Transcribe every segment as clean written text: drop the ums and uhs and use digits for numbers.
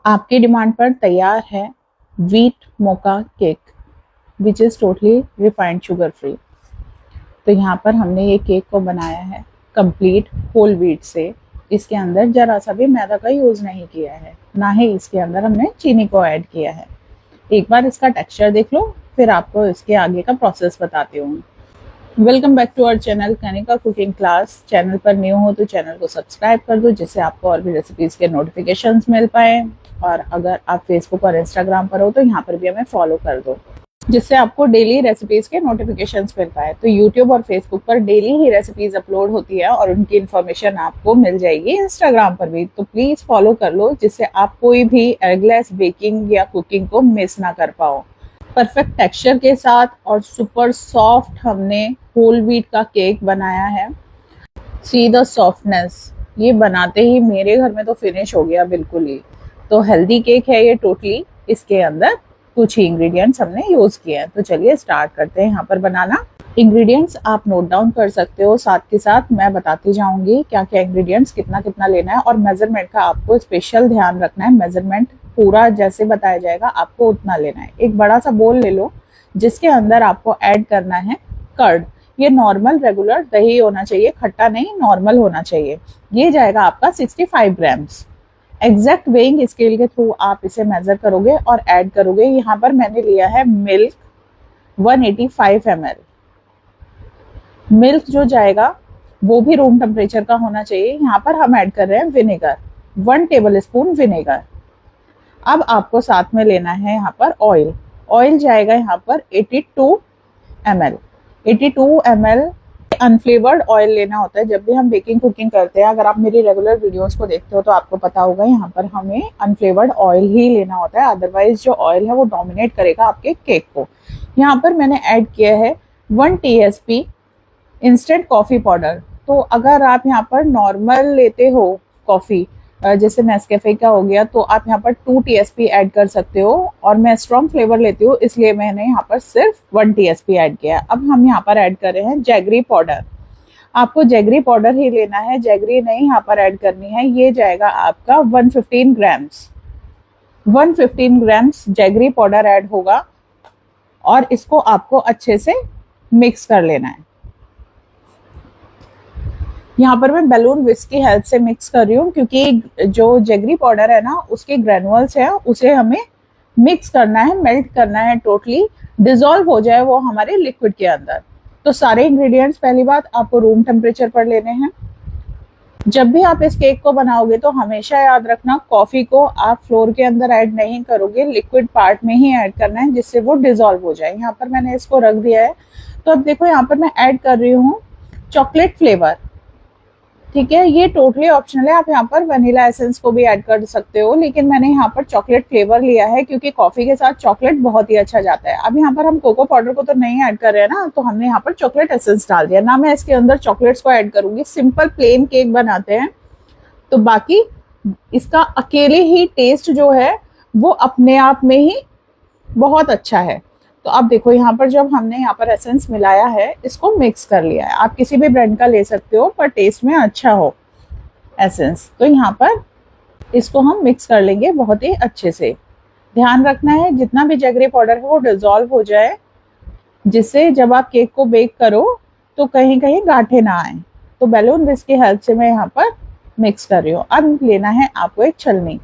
आपकी डिमांड पर तैयार है wheat mocha cake which is totally refined sugar free. तो यहाँ पर हमने ये केक को बनाया है कंप्लीट होल व्हीट से। इसके अंदर जरा सा भी मैदा का यूज़ नहीं किया है, ना ही इसके अंदर हमने चीनी को ऐड किया है। एक बार इसका टेक्सचर देख लो, फिर आपको इसके आगे का प्रोसेस बताती हूँ। Welcome back to our channel Kanika cooking class. Channel पर न्यू हो तो चैनल को सब्सक्राइब कर दो, जिससे आपको और भी रेसिपीज़ के नोटिफिकेशंस मिल पाए। और अगर आप फेसबुक और इंस्टाग्राम पर हो तो यहाँ पर भी हमें फॉलो कर दो, जिससे आपको डेली रेसिपीज़ के नोटिफिकेशंस मिल पाए। तो यूट्यूब और फेसबुक पर डेली ही रेसिपीज़ अपलोड होती है और उनकी इन्फॉर्मेशन आपको मिल जाएगी इंस्टाग्राम पर भी। तो प्लीज़ फॉलो कर लो, जिससे आप कोई भी एगलेस बेकिंग या कुकिंग को मिस ना कर पाओ। परफेक्ट टेक्सचर के साथ और सुपर सॉफ्ट हमने होल व्हीट का केक बनाया है। सी द सॉफ्टनेस, ये बनाते ही मेरे घर में तो फिनिश हो गया बिल्कुल ही। तो हेल्दी केक है ये टोटली। इसके अंदर कुछ ही इंग्रेडिएंट्स हमने यूज किए हैं। तो चलिए स्टार्ट करते हैं यहाँ पर बनाना। इंग्रेडिएंट्स आप नोट डाउन कर सकते हो, साथ के साथ मैं बताती जाऊंगी क्या क्या इंग्रेडिएंट्स कितना कितना लेना है। और मेजरमेंट का आपको स्पेशल ध्यान रखना है। मेजरमेंट पूरा जैसे बताया जाएगा आपको उतना लेना है। एक बड़ा सा बोल ले लो, जिसके अंदर आपको ऐड करना है कर्ड। ये नॉर्मल रेगुलर दही होना चाहिए, खट्टा नहीं, नॉर्मल होना चाहिए। ये जाएगा आपका 65 ग्राम्स। एग्जैक्ट वेइंग स्केल के थ्रू आप इसे मेजर करोगे और ऐड करोगे। यहाँ पर मैंने लिया है मिल्क 185 ml। मिल्क जो जाएगा वो भी रूम टेम्परेचर का होना चाहिए। यहाँ पर हम ऐड कर रहे हैं विनेगर, 1 टेबल स्पून विनेगर। अब आपको साथ में लेना है यहाँ पर ऑयल। ऑयल जाएगा यहाँ पर 82 ml। 82 ml अनफ्लेवर्ड ऑयल लेना होता है जब भी हम बेकिंग कुकिंग करते हैं। अगर आप मेरी रेगुलर वीडियोस को देखते हो तो आपको पता होगा यहाँ पर हमें अनफ्लेवर्ड ऑयल ही लेना होता है, अदरवाइज जो ऑयल है वो डोमिनेट करेगा आपके केक को। यहाँ पर मैंने ऐड किया है 1 TSP इंस्टेंट कॉफ़ी पाउडर। तो अगर आप यहाँ पर नॉर्मल लेते हो कॉफ़ी, जैसे नेस्कैफे का हो गया, तो आप यहाँ पर 2 TSP ऐड कर सकते हो। और मैं स्ट्रॉन्ग फ्लेवर लेती हूँ, इसलिए मैंने यहाँ पर सिर्फ 1 TSP ऐड किया। अब हम यहाँ पर ऐड कर रहे हैं जैगरी पाउडर। आपको जैगरी पाउडर ही लेना है, जैगरी नहीं यहाँ पर ऐड करनी है। ये जाएगा आपका 115 grams. 115 grams jaggery powder add होगा और इसको आपको अच्छे से मिक्स कर लेना है। यहाँ पर मैं बैलून विस्क की हेल्प से मिक्स कर रही हूँ, क्योंकि जो जैगरी पाउडर है ना, उसके ग्रेनुअल्स हैं, उसे हमें मिक्स करना है, मेल्ट करना है, टोटली डिसॉल्व हो जाए वो हमारे लिक्विड के अंदर। तो सारे इंग्रेडिएंट्स पहली बात आपको रूम टेम्परेचर पर लेने हैं। जब भी आप इस केक को बनाओगे तो हमेशा याद रखना, कॉफी को आप फ्लोर के अंदर ऐड नहीं करोगे, लिक्विड पार्ट में ही ऐड करना है, जिससे वो डिसॉल्व हो जाए। यहाँ पर मैंने इसको रख दिया है। तो अब देखो यहाँ पर मैं ऐड कर रही हूँ चॉकलेट फ्लेवर। ठीक है, ये टोटली ऑप्शनल है। आप यहाँ पर वनीला एसेंस को भी ऐड कर सकते हो, लेकिन मैंने यहाँ पर चॉकलेट फ्लेवर लिया है क्योंकि कॉफी के साथ चॉकलेट बहुत ही अच्छा जाता है। अब यहाँ पर हम कोको पाउडर को तो नहीं ऐड कर रहे हैं ना, तो हमने यहाँ पर चॉकलेट एसेंस डाल दिया ना। मैं इसके अंदर चॉकलेट्स को ऐड करूंगी। सिंपल प्लेन केक बनाते हैं, तो बाकी इसका अकेले ही टेस्ट जो है वो अपने आप में ही बहुत अच्छा है। तो अब देखो यहाँ पर जब हमने यहाँ पर एसेंस मिलाया है, इसको मिक्स कर लिया है। आप किसी भी ब्रांड का ले सकते हो, पर टेस्ट में अच्छा हो एसेंस। तो यहाँ पर इसको हम मिक्स कर लेंगे बहुत ही अच्छे से। ध्यान रखना है जितना भी जैगरी पाउडर है वो डिसॉल्व हो जाए, जिससे जब आप केक को बेक करो तो कहीं कहीं गांठें ना आए। तो बैलून विस्क की हेल्प से मैं यहाँ पर मिक्स कर रही हूँ। अब लेना है आपको एक छलनी।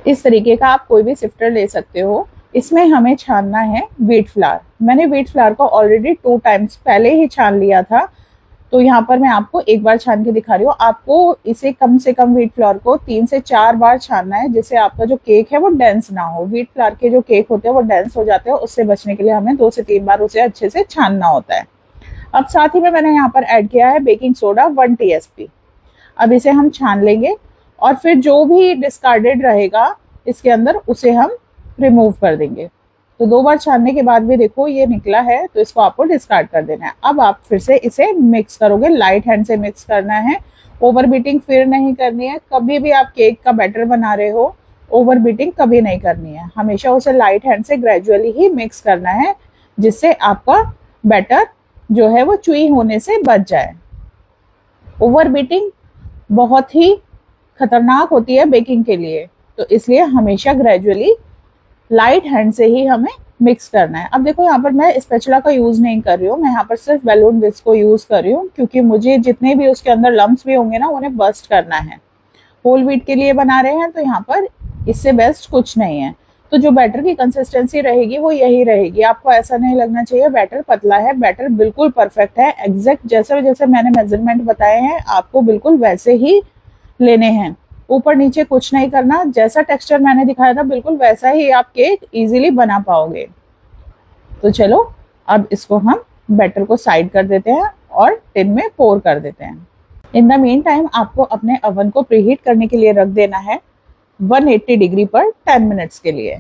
इस तरीके का आप कोई भी सिफ्टर ले सकते हो। इसमें हमें छानना है व्हीट फ्लावर। मैंने व्हीट फ्लावर को ऑलरेडी 2 टाइम्स पहले ही छान लिया था, तो यहाँ पर मैं आपको एक बार छान के दिखा रही हूँ। आपको इसे कम से कम व्हीट फ्लावर को 3 से 4 बार छानना है, जिससे आपका जो केक है वो डेंस ना हो। व्हीट फ्लावर के जो केक होते हैं वो डेंस हो जाते हैं, उससे बचने के लिए हमें 2 से 3 बार उसे अच्छे से छानना होता है। अब साथ ही में मैंने यहाँ पर ऐड किया है बेकिंग सोडा 1 TSP। अब इसे हम छान लेंगे और फिर जो भी डिस्कार्डेड रहेगा इसके अंदर उसे हम रिमूव कर देंगे। तो 2 बार छानने के बाद भी देखो ये निकला है, तो इसको आपको डिस्कार्ड कर देना है। अब आप फिर से इसे मिक्स करोगे, लाइट हैंड से मिक्स करना है, ओवर बीटिंग फिर नहीं करनी है। कभी भी आप केक का बैटर बना रहे हो, ओवर बीटिंग कभी नहीं करनी है। हमेशा उसे लाइट हैंड से ग्रेजुअली ही मिक्स करना है, जिससे आपका बैटर जो है वो चुई होने से बच जाए। ओवर बीटिंग बहुत ही खतरनाक होती है बेकिंग के लिए। तो इसलिए हमेशा ग्रेजुअली लाइट हैंड से ही हमें मिक्स करना है। अब देखो यहाँ पर मैं स्पैचुला का यूज नहीं कर रही हूँ, मैं यहाँ पर सिर्फ बैलून विस्क को यूज कर रही हूँ, क्योंकि मुझे जितने भी उसके अंदर लम्स भी होंगे ना उन्हें बस्ट करना है। होल व्हीट के लिए बना रहे हैं तो यहाँ पर इससे बेस्ट कुछ नहीं है। तो जो बैटर की कंसिस्टेंसी रहेगी वो यही रहेगी। आपको ऐसा नहीं लगना चाहिए बैटर पतला है, बैटर बिल्कुल परफेक्ट है। एग्जैक्ट जैसे जैसे मैंने मेजरमेंट बताए हैं आपको बिल्कुल वैसे ही लेने हैं, ऊपर नीचे कुछ नहीं करना। जैसा टेक्सचर मैंने दिखाया था बिल्कुल वैसा ही आप केक इजीली बना पाओगे। तो चलो अब इसको हम बैटर को साइड कर देते हैं और टिन में पोर कर देते हैं। इन द मीन टाइम आपको अपने ओवन को प्रीहीट करने के लिए रख देना है 180 डिग्री पर 10 मिनट्स के लिए।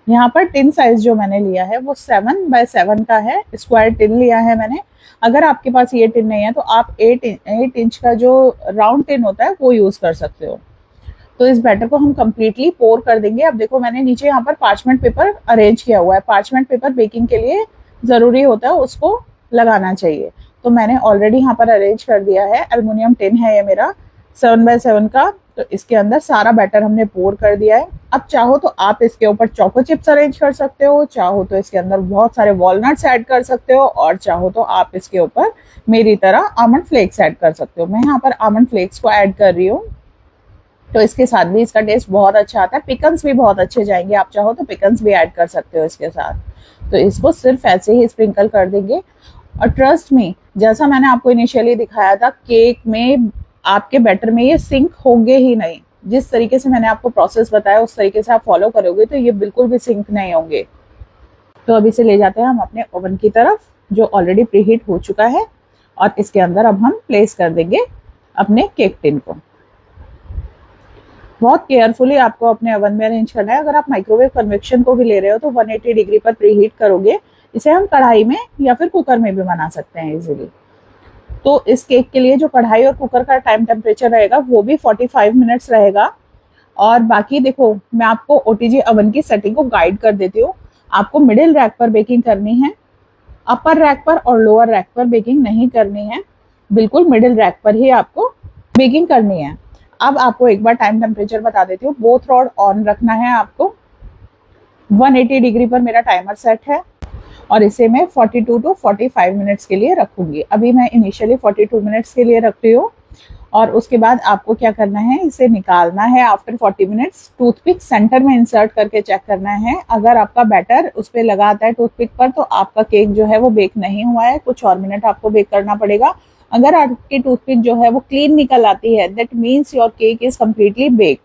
यहाँ पर टिन साइज जो मैंने लिया है वो 7x7 का है, स्क्वायर टिन लिया है मैंने। अगर आपके पास ये टिन नहीं है तो आप 8 इंच का जो राउंड टिन होता है वो यूज कर सकते हो। तो इस बैटर को हम कंप्लीटली पोर कर देंगे। अब देखो मैंने नीचे यहाँ पर पार्चमेंट पेपर अरेंज किया हुआ है। पार्चमेंट पेपर बेकिंग के लिए जरूरी होता है, उसको लगाना चाहिए। तो मैंने ऑलरेडी यहाँ पर अरेंज कर दिया है। एल्युमिनियम टिन है ये मेरा 7x7 का। तो इसके अंदर सारा बैटर हमने पोर कर दिया है। अब चाहो तो आप इसके ऊपर चोको चिप्स अरेंज कर सकते हो, चाहो तो इसके अंदर बहुत सारे वॉलनट्स ऐड कर सकते हो, और चाहो तो आप इसके ऊपर मेरी तरह आमंड फ्लेक्स ऐड कर सकते हो। मैं यहाँ पर आमंड फ्लेक्स को ऐड कर रही हूँ, तो इसके साथ भी इसका टेस्ट बहुत अच्छा आता है। पिकन्स भी बहुत अच्छे जाएंगे, आप चाहो तो पिकन्स भी ऐड कर सकते हो इसके साथ। तो इसको सिर्फ ऐसे ही स्प्रिंकल कर देंगे। और ट्रस्ट मी, जैसा मैंने आपको इनिशियली दिखाया था, केक में आपके बैटर में ये सिंक होंगे ही नहीं। जिस तरीके से मैंने आपको प्रोसेस बताया उस तरीके से आप फॉलो करोगे तो ये बिल्कुल भी सिंक नहीं होंगे। तो अब इसे ले जाते हैं हम अपने ओवन की तरफ जो ऑलरेडी प्रीहीट हो चुका है, और इसके अंदर अब हम प्लेस कर देंगे अपने केक टिन को। बहुत केयरफुली आपको अपने ओवन में अरेंज करना है। अगर आप माइक्रोवेव कन्वेक्शन को भी ले रहे हो तो 180 डिग्री पर प्रीहीट करोगे। इसे हम कढ़ाई में या फिर कुकर में भी बना सकते हैं इजीली। तो इस केक के लिए जो कढ़ाई और कुकर का टाइम टेम्परेचर रहेगा वो भी 45 मिनट्स रहेगा। और बाकी देखो मैं आपको ओटीजी ओवन की सेटिंग को गाइड कर देती हूँ। आपको मिडिल रैक पर बेकिंग करनी है, अपर रैक पर और लोअर रैक पर बेकिंग नहीं करनी है। बिल्कुल मिडिल रैक पर ही आपको बेकिंग करनी है। अब आपको एक बार टाइम टेम्परेचर बता देती हूँ। बोथ रॉड ऑन रखना है आपको। 180 डिग्री पर मेरा टाइमर सेट है और इसे मैं 42 to 45 मिनट्स के लिए रखूंगी। अभी मैं इनिशियली 42 मिनट्स के लिए रख रही हूँ। और उसके बाद आपको क्या करना है, इसे निकालना है आफ्टर 40 मिनट्स। टूथपिक सेंटर में इंसर्ट करके चेक करना है। अगर आपका बैटर उस पर लगा आता है टूथपिक पर तो आपका केक जो है वो बेक नहीं हुआ है, कुछ और मिनट आपको बेक करना पड़ेगा। अगर आपकी टूथपिक जो है वो क्लीन निकल आती है, that means your cake is completely baked.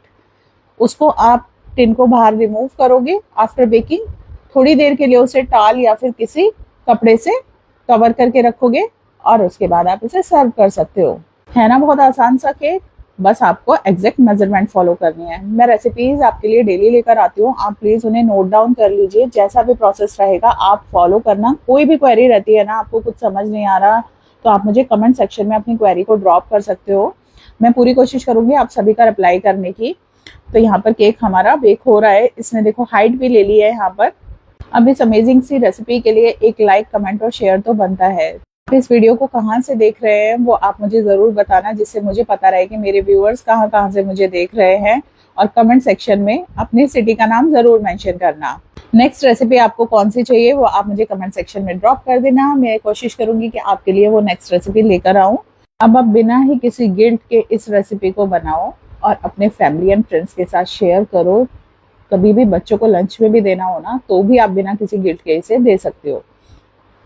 उसको आप टिन को बाहर रिमूव करोगे आफ्टर बेकिंग। थोड़ी देर के लिए उसे टाल या फिर किसी कपड़े से कवर करके रखोगे और उसके बाद आप इसे सर्व कर सकते हो। है ना बहुत आसान सा केक। बस आपको एग्जैक्ट मेजरमेंट फॉलो करनी है। मैं रेसिपीज आपके लिए डेली लेकर आती हूँ, आप प्लीज उन्हें नोट डाउन कर लीजिए। जैसा भी प्रोसेस रहेगा आप फॉलो करना। कोई भी क्वेरी रहती है ना, आपको कुछ समझ नहीं आ रहा तो आप मुझे कमेंट सेक्शन में अपनी क्वेरी को ड्रॉप कर सकते हो। मैं पूरी कोशिश करूंगी आप सभी का रिप्लाई करने की। तो यहाँ पर केक हमारा बेक हो रहा है। इसने देखो हाइट भी ले ली है यहाँ पर। अब इस अमेजिंग सी रेसिपी के लिए एक लाइक, कमेंट और शेयर तो बनता है। इस वीडियो को कहाँ से देख रहे हैं वो आप मुझे जरूर बताना, जिससे मुझे पता रहे कि मेरे व्यूअर्स कहाँ कहाँ से मुझे देख रहे हैं। और कमेंट सेक्शन में अपनी सिटी का नाम जरूर मेंशन करना। नेक्स्ट रेसिपी आपको कौन सी चाहिए वो आप मुझे कमेंट सेक्शन में ड्रॉप कर देना। मैं कोशिश करूंगी कि आपके लिए वो नेक्स्ट रेसिपी लेकर आऊं। अब आप बिना ही किसी गिल्ट के इस रेसिपी को बनाओ और अपने फैमिली एंड फ्रेंड्स के साथ शेयर करो। कभी भी बच्चों को लंच में भी देना हो ना तो भी आप बिना किसी गिल्ट के इसे दे सकते हो।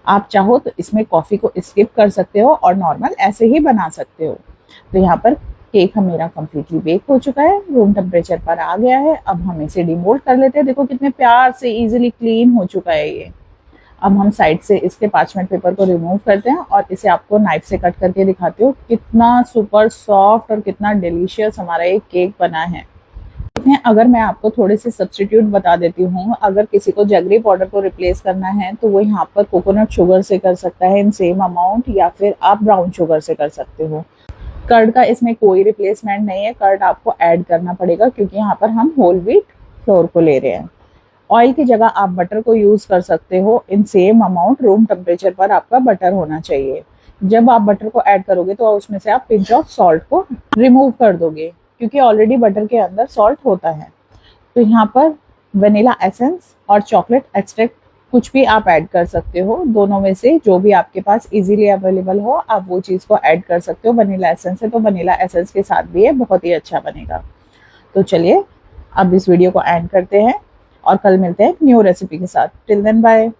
आप चाहो तो इसमें कॉफी को स्किप कर सकते हो और नॉर्मल ऐसे ही बना सकते हो। तो यहाँ पर केक मेरा कंप्लीटली बेक हो चुका है, रूम टेम्परेचर पर आ गया है। अब हम इसे डिमोल्ड कर लेते हैं। देखो कितने प्यार से इजीली क्लीन हो चुका है ये। अब हम साइड से इसके पार्चमेंट पेपर को रिमूव करते हैं और इसे आपको नाइफ से कट करके दिखाती हूँ। कितना सुपर सॉफ्ट और कितना डिलीशियस हमारा ये केक बना है। अगर मैं आपको थोड़े से सब्स्टिट्यूट बता देती हूँ, अगर किसी को जैगरी पाउडर को रिप्लेस करना है तो वो यहाँ पर कोकोनट शुगर से कर सकता है इन सेम अमाउंट, या फिर आप ब्राउन शुगर से कर सकते हो। कर्ड का इसमें कोई रिप्लेसमेंट नहीं है, कर्ड आपको ऐड करना पड़ेगा क्योंकि यहाँ पर हम होल व्हीट फ्लोर को ले रहे हैं। ऑयल की जगह आप बटर को यूज कर सकते हो in same amount. Room temperature पर आपका बटर होना चाहिए। जब आप बटर को ऐड करोगे तो उसमें से आप पिंच ऑफ सॉल्ट को रिमूव कर दोगे क्योंकि ऑलरेडी बटर के अंदर सॉल्ट होता है। तो यहाँ पर वनीला एसेंस और चॉकलेट एक्सट्रैक्ट कुछ भी आप ऐड कर सकते हो, दोनों में से जो भी आपके पास इजीली अवेलेबल हो आप वो चीज़ को ऐड कर सकते हो। वनीला एसेंस है तो वनीला एसेंस के साथ भी ये बहुत ही अच्छा बनेगा। तो चलिए अब इस वीडियो को एंड करते हैं और कल मिलते हैं न्यू रेसिपी के साथ। Till then bye.